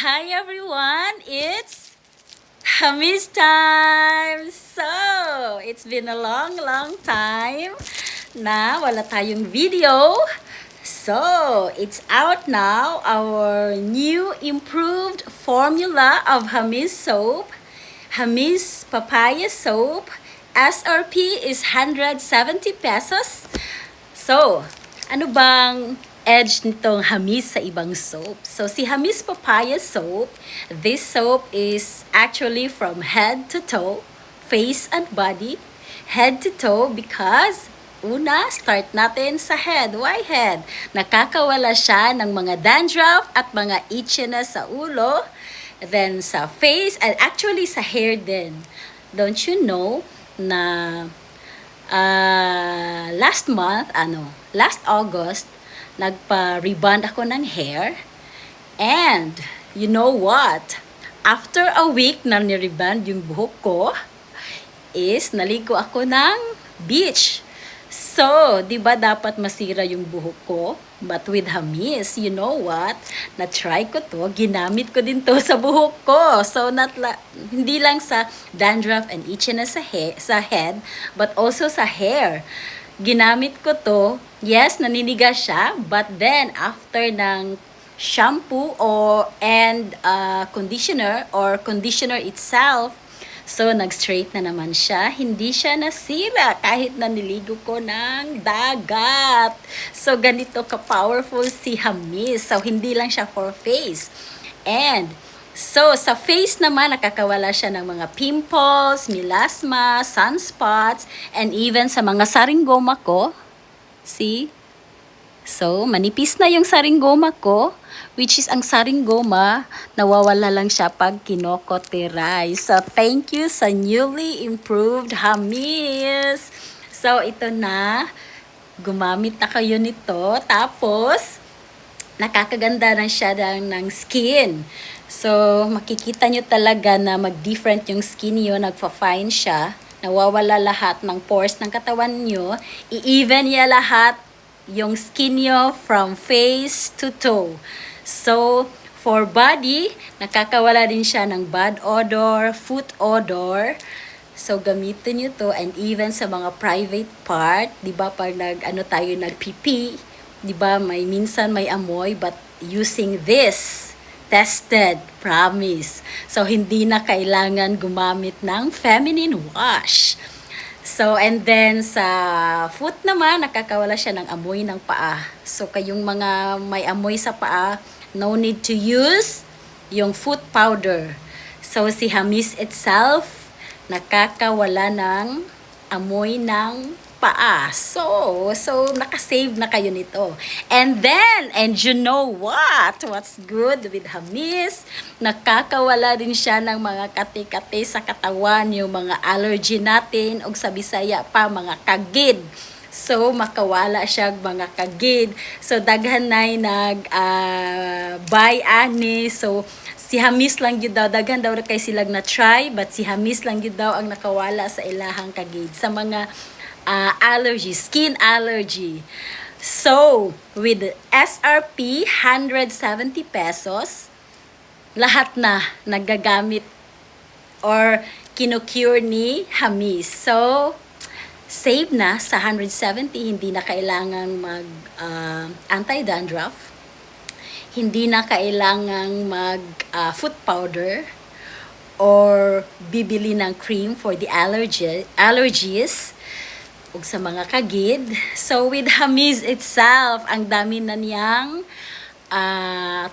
Hi everyone, it's Hamis time! So, it's been a long time na wala tayong video. So, it's out now, our new improved formula of Hamis soap. Hamis papaya soap. SRP is 170 pesos. So, ano bang edge nitong Hamis sa ibang soap? So, si Hamis Papaya Soap, this soap is actually from head to toe, face and body. Head to toe because, una, start natin sa head. Why head? Nakakawala siya ng mga dandruff at mga itchiness sa ulo. Then, sa face, and actually sa hair din. Don't you know na last August, nagpa-rebond ako ng hair. And, you know what? After a week na ni-rebond yung buhok ko, is naligo ako ng beach. So, di ba dapat masira yung buhok ko? But with Hamis, you know what? Na-try ko to, ginamit ko din to sa buhok ko. So, hindi lang sa dandruff and itchiness sa head, but also sa hair. Ginamit ko to, yes, naninigas siya, but then, after ng shampoo and conditioner or conditioner itself, so, nag-straight na naman siya. Hindi siya nasira kahit na niligo ko ng dagat. So, ganito ka-powerful si Hamis. So, hindi lang siya for face. And, so, sa face naman, nakakawala siya ng mga pimples, melasma, sunspots, and even sa mga saringgoma ko. See? So, manipis na yung saringgoma ko, which is ang saringgoma, nawawala lang siya pag kinokoteray. So, thank you sa newly improved Hamis. So, ito na. Gumamit na kayo nito. Tapos, nakakaganda na siya ng skin. So, makikita nyo talaga na mag-different yung skin nyo, nagfa-fine siya. Nawawala lahat ng pores ng katawan nyo. I-even niya lahat yung skin nyo from face to toe. So, for body, nakakawala din siya ng bad odor, foot odor. So, gamitin nyo to, and even sa mga private part, di ba, pag tayo nagpipi, di ba, minsan may amoy, but using this, tested, promise. So, hindi na kailangan gumamit ng feminine wash. So, and then sa foot naman, nakakawala siya ng amoy ng paa. So, kayong mga may amoy sa paa, no need to use yung foot powder. So, si Hamis itself, nakakawala ng amoy ng paa. So nakasave na kayo nito. And then, and you know what? What's good with Hamis? Nakakawala din siya ng mga kati-kati sa katawan, yung mga allergy natin, o sa Bisaya pa, mga kagid. So, makawala siya mga kagid. So, daghan na'y buy ani. So, si Hamis lang yun daw, daghan daw na kay silag na try, but si Hamis lang yun daw ang nakawala sa ilahang kagid. Sa mga allergy, skin allergy. So, with SRP, 170 pesos, lahat na nagagamit or kinocure ni Hamis. So, save na sa 170, hindi na kailangang mag anti-dandruff, hindi na kailangang mag foot powder, or bibili ng cream for the allergies, ug sa mga kagid. So, with Hamis itself, ang dami na niyang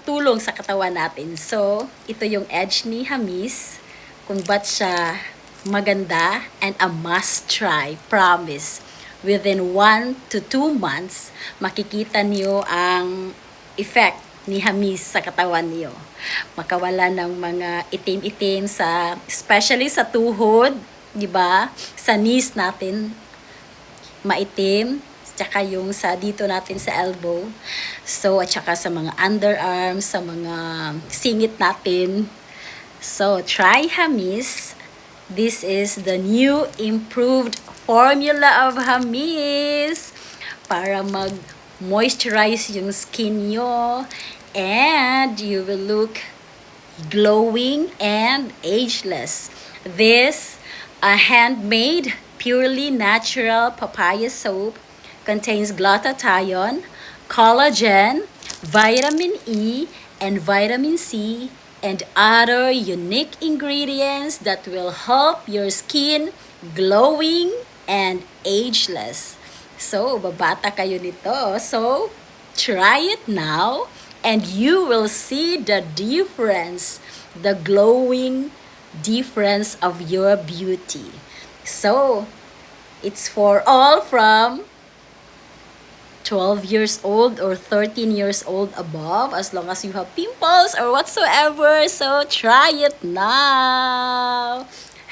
tulong sa katawan natin. So, ito yung edge ni Hamis, kung ba't siya maganda and a must try, promise. Within 1 to 2 months, makikita niyo ang effect ni Hamis sa katawan niyo. Makawala ng mga itim-itim especially sa tuhod, di ba? Sa knees natin, maitim, tsaka yung dito natin sa elbow. So, at saka sa mga underarms, sa mga singit natin. So, try Hamis. This is the new improved formula of Hamis para mag-moisturize yung skin nyo, and you will look glowing and ageless. This handmade, purely natural papaya soap contains glutathione, collagen, vitamin E, and vitamin C, and other unique ingredients that will help your skin glowing and ageless. So, babata kayo nito. So, try it now and you will see the difference, the glowing difference of your beauty. So, it's for all from 12 years old or 13 years old above, as long as you have pimples or whatsoever. So try it now.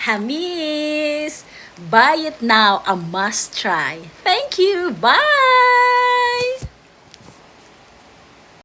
Hamis, buy it now. A must try. Thank you. Bye.